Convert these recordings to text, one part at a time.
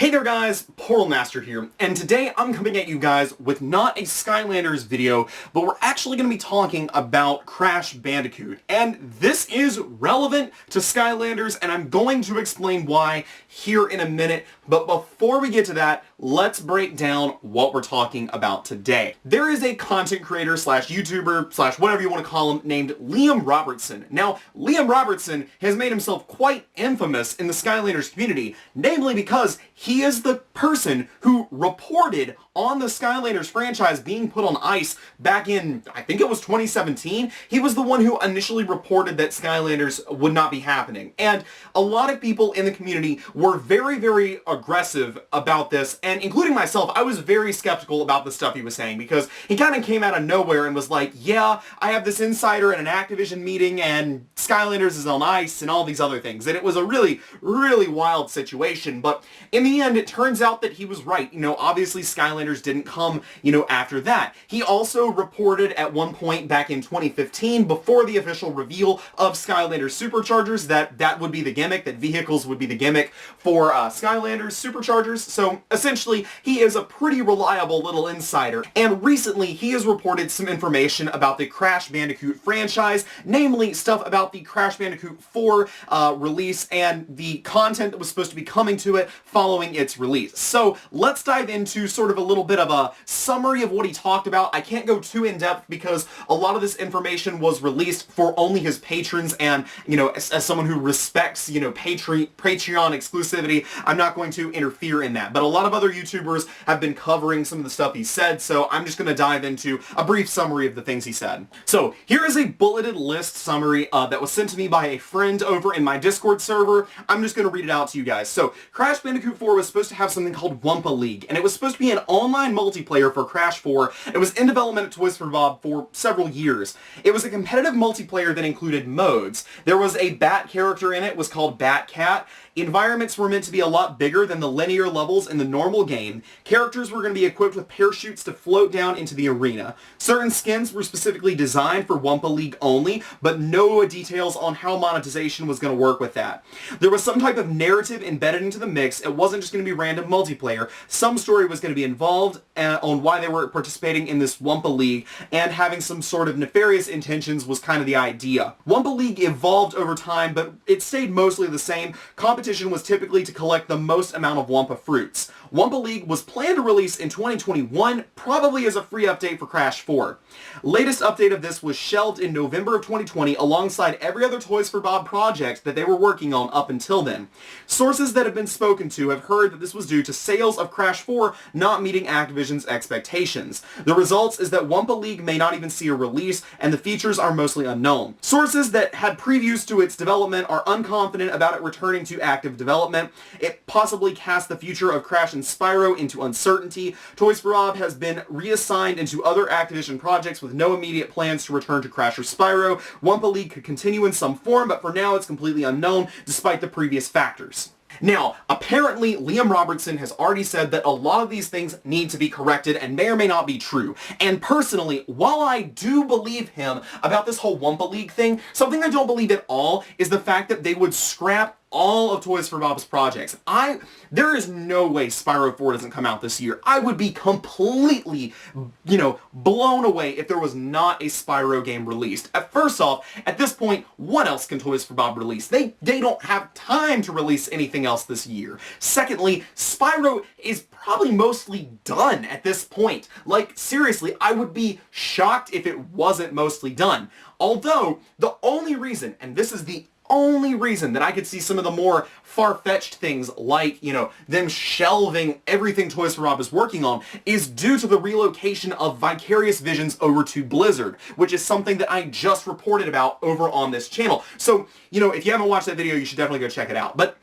Hey there guys, Portal Master here, and today I'm coming at you guys with not a Skylanders video, but we're actually going to be talking about Crash Bandicoot. And this is relevant to Skylanders, and I'm going to explain why here in a minute. But before we get to that, let's break down what we're talking about today. There is a content creator slash YouTuber slash whatever you want to call him named Liam Robertson. Now, Liam Robertson has made himself quite infamous in the Skylanders community, namely because he is the person who reported on the Skylanders franchise being put on ice back in, I think it was 2017. He was the one who initially reported that Skylanders would not be happening. And a lot of people in the community were very, very aggressive about this, and including myself, I was very skeptical about the stuff he was saying because he kind of came out of nowhere and was like, yeah, I have this insider in an Activision meeting and Skylanders is on ice and all these other things. And it was a really, really wild situation. But in the end, it turns out that he was right. You know, obviously Skylanders didn't come, after that. He also reported at one point back in 2015, before the official reveal of Skylanders Superchargers, that would be the gimmick, that vehicles would be the gimmick for Skylanders Superchargers. So essentially, he is a pretty reliable little insider. And recently, he has reported some information about the Crash Bandicoot franchise, namely stuff about the Crash Bandicoot 4 release and the content that was supposed to be coming to it following its release. So let's dive into sort of a little bit of a summary of what he talked about. I can't go too in depth because a lot of this information was released for only his patrons, and as someone who respects Patreon exclusivity, I'm not going to interfere in that. But a lot of other YouTubers have been covering some of the stuff he said, so I'm just going to dive into a brief summary of the things he said. So here is a bulleted list summary that was sent to me by a friend over in my Discord server. I'm just going to read it out to you guys. So Crash Bandicoot 4 was supposed to have something called WOSA League, and it was supposed to be an online multiplayer for Crash 4. It was in development at Toys for Bob for several years. It was a competitive multiplayer that included modes. There was a bat character in it, was called Bat Cat. Environments were meant to be a lot bigger than the linear levels in the normal game. Characters were going to be equipped with parachutes to float down into the arena. Certain skins were specifically designed for WOSA League only, but no details on how monetization was going to work with that. There was some type of narrative embedded into the mix. It wasn't just going to be random multiplayer. Some story was going to be involved on why they were participating in this WOSA League, and having some sort of nefarious intentions was kind of the idea. WOSA League evolved over time, but it stayed mostly the same. Competition was typically to collect the most amount of Wumpa fruits. WOSA League was planned to release in 2021, probably as a free update for Crash 4. Latest update of this was shelved in November of 2020 alongside every other Toys for Bob project that they were working on up until then. Sources that have been spoken to have heard that this was due to sales of Crash 4 not meeting Activision's expectations. The results is that WOSA League may not even see a release, and the features are mostly unknown. Sources that had previews to its development are unconfident about it returning to active development. It possibly casts the future of Crash and Spyro into uncertainty. Toys for Bob has been reassigned into other Activision projects with no immediate plans to return to Crash or Spyro. WOSA League could continue in some form, but for now it's completely unknown despite the previous factors. Now, apparently, Liam Robertson has already said that a lot of these things need to be corrected and may or may not be true. And personally, while I do believe him about this whole WOSA League thing, something I don't believe at all is the fact that they would scrap all of Toys for Bob's projects. There is no way Spyro 4 doesn't come out this year. I would be completely, blown away if there was not a Spyro game released. First off, at this point, what else can Toys for Bob release? They don't have time to release anything else this year. Secondly, Spyro is probably mostly done at this point. Like, seriously, I would be shocked if it wasn't mostly done. Although, the only reason, and this is the only reason that I could see some of the more far-fetched things like, them shelving everything Toys for Bob is working on is due to the relocation of Vicarious Visions over to Blizzard, which is something that I just reported about over on this channel. So, if you haven't watched that video, you should definitely go check it out. But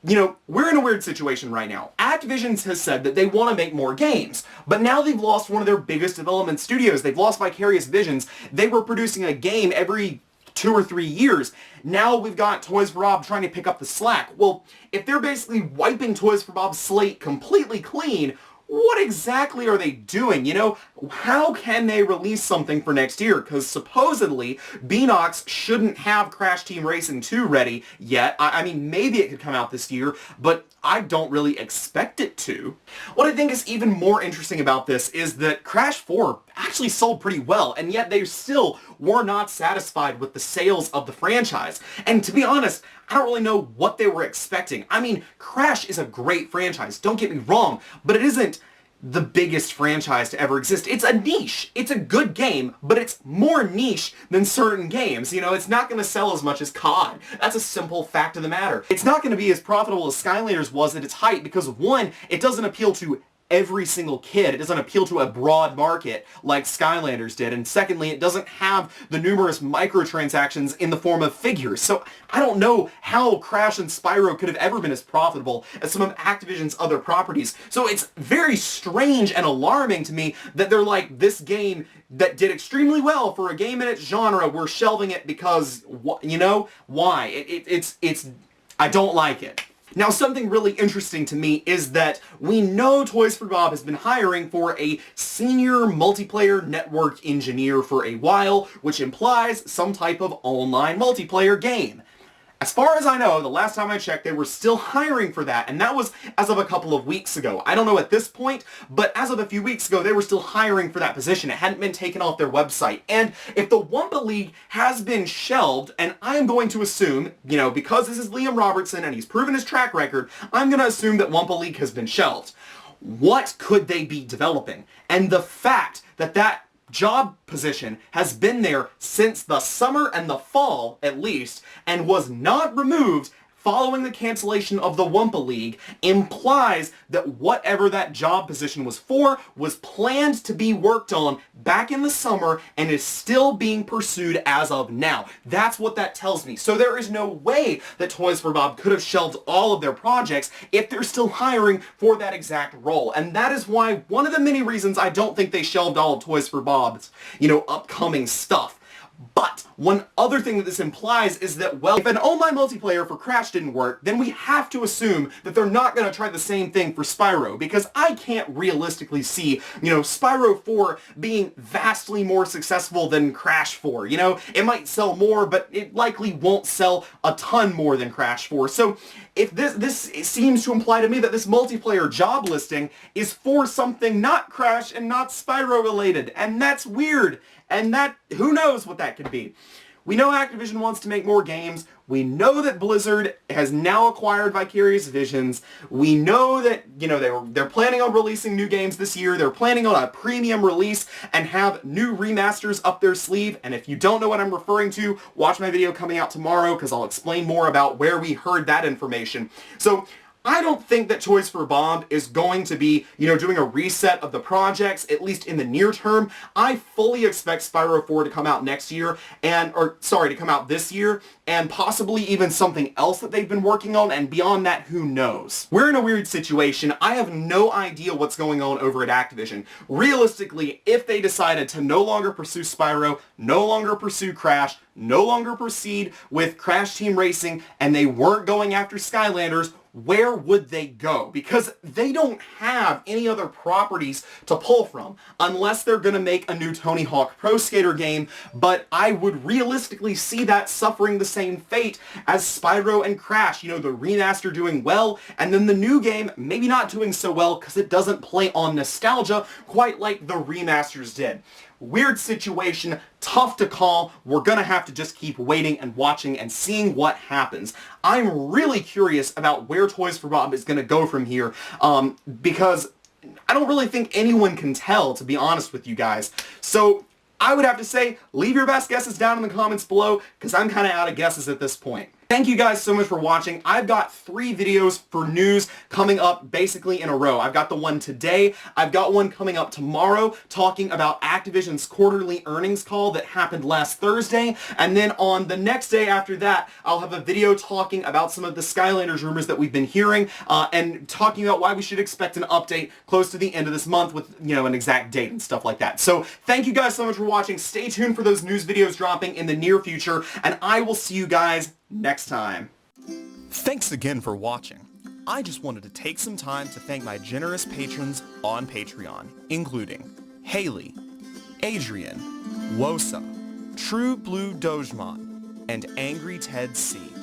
we're in a weird situation right now. Activision has said that they want to make more games, but now they've lost one of their biggest development studios. They've lost Vicarious Visions. They were producing a game every 2 or 3 years. Now we've got Toys for Bob trying to pick up the slack. Well, if they're basically wiping Toys for Bob's slate completely clean, what exactly are they doing? You know, how can they release something for next year? Because supposedly, Beanox shouldn't have Crash Team Racing 2 ready yet. I mean, maybe it could come out this year, but I don't really expect it to. What I think is even more interesting about this is that Crash 4 actually sold pretty well, and yet they still were not satisfied with the sales of the franchise. And to be honest, I don't really know what they were expecting. I mean, Crash is a great franchise, don't get me wrong, but it isn't the biggest franchise to ever exist. It's a niche. It's a good game, but it's more niche than certain games. You know, it's not going to sell as much as COD. That's a simple fact of the matter. It's not going to be as profitable as Skylanders was at its height because, one, it doesn't appeal to every single kid. It doesn't appeal to a broad market like Skylanders did. And secondly, it doesn't have the numerous microtransactions in the form of figures. So I don't know how Crash and Spyro could have ever been as profitable as some of Activision's other properties. So it's very strange and alarming to me that they're like, this game that did extremely well for a game in its genre, we're shelving it because, you know, why? It's I don't like it. Now, something really interesting to me is that we know Toys for Bob has been hiring for a senior multiplayer network engineer for a while, which implies some type of online multiplayer game. As far as I know, the last time I checked, they were still hiring for that, and that was as of a couple of weeks ago. I don't know at this point, but as of a few weeks ago, they were still hiring for that position. It hadn't been taken off their website. And if the Wumpa League has been shelved, and I am going to assume, you know, because this is Liam Robertson and he's proven his track record, I'm going to assume that Wumpa League has been shelved. What could they be developing? And the fact that that job position has been there since the summer and the fall, at least, and was not removed following the cancellation of the Wumpa League implies that whatever that job position was for was planned to be worked on back in the summer and is still being pursued as of now. That's what that tells me. So there is no way that Toys for Bob could have shelved all of their projects if they're still hiring for that exact role. And that is why one of the many reasons I don't think they shelved all of Toys for Bob's, you know, upcoming stuff. But one other thing that this implies is that, well, if an online multiplayer for Crash didn't work, then we have to assume that they're not going to try the same thing for Spyro, because I can't realistically see, you know, Spyro 4 being vastly more successful than Crash 4. You know, it might sell more, but it likely won't sell a ton more than Crash 4. So if this seems to imply to me that this multiplayer job listing is for something not Crash and not Spyro related, and that's weird. And that, who knows what that could be. We know Activision wants to make more games. We know that Blizzard has now acquired Vicarious Visions. We know that, you know, they're planning on releasing new games this year. They're planning on a premium release and have new remasters up their sleeve. And if you don't know what I'm referring to, watch my video coming out tomorrow because I'll explain more about where we heard that information. So I don't think that Toys for Bob is going to be, you know, doing a reset of the projects, at least in the near term. I fully expect Spyro 4 to come out next year, to come out this year, and possibly even something else that they've been working on, and beyond that, who knows? We're in a weird situation. I have no idea what's going on over at Activision. Realistically, if they decided to no longer pursue Spyro, no longer pursue Crash, no longer proceed with Crash Team Racing, and they weren't going after Skylanders, where would they go? Because they don't have any other properties to pull from, unless they're going to make a new Tony Hawk Pro Skater game, but I would realistically see that suffering the same fate as Spyro and Crash, you know, the remaster doing well, and then the new game maybe not doing so well because it doesn't play on nostalgia quite like the remasters did. Weird situation, tough to call. We're gonna have to just keep waiting and watching and seeing what happens. I'm really curious about where Toys for Bob is gonna go from here, because I don't really think anyone can tell, to be honest with you guys. So I would have to say, leave your best guesses down in the comments below, because I'm kind of out of guesses at this point. Thank you guys so much for watching. I've got 3 videos for news coming up basically in a row. I've got the one today, I've got one coming up tomorrow talking about Activision's quarterly earnings call that happened last Thursday, and then on the next day after that, I'll have a video talking about some of the Skylanders rumors that we've been hearing, and talking about why we should expect an update close to the end of this month with, you know, an exact date and stuff like that. So thank you guys so much for watching. Stay tuned for those news videos dropping in the near future, and I will see you guys next time. Thanks again for watching. I just wanted to take some time to thank my generous patrons on Patreon, including Haley, Adrian, WOSA, True Blue Dogemon, and AngryTedC.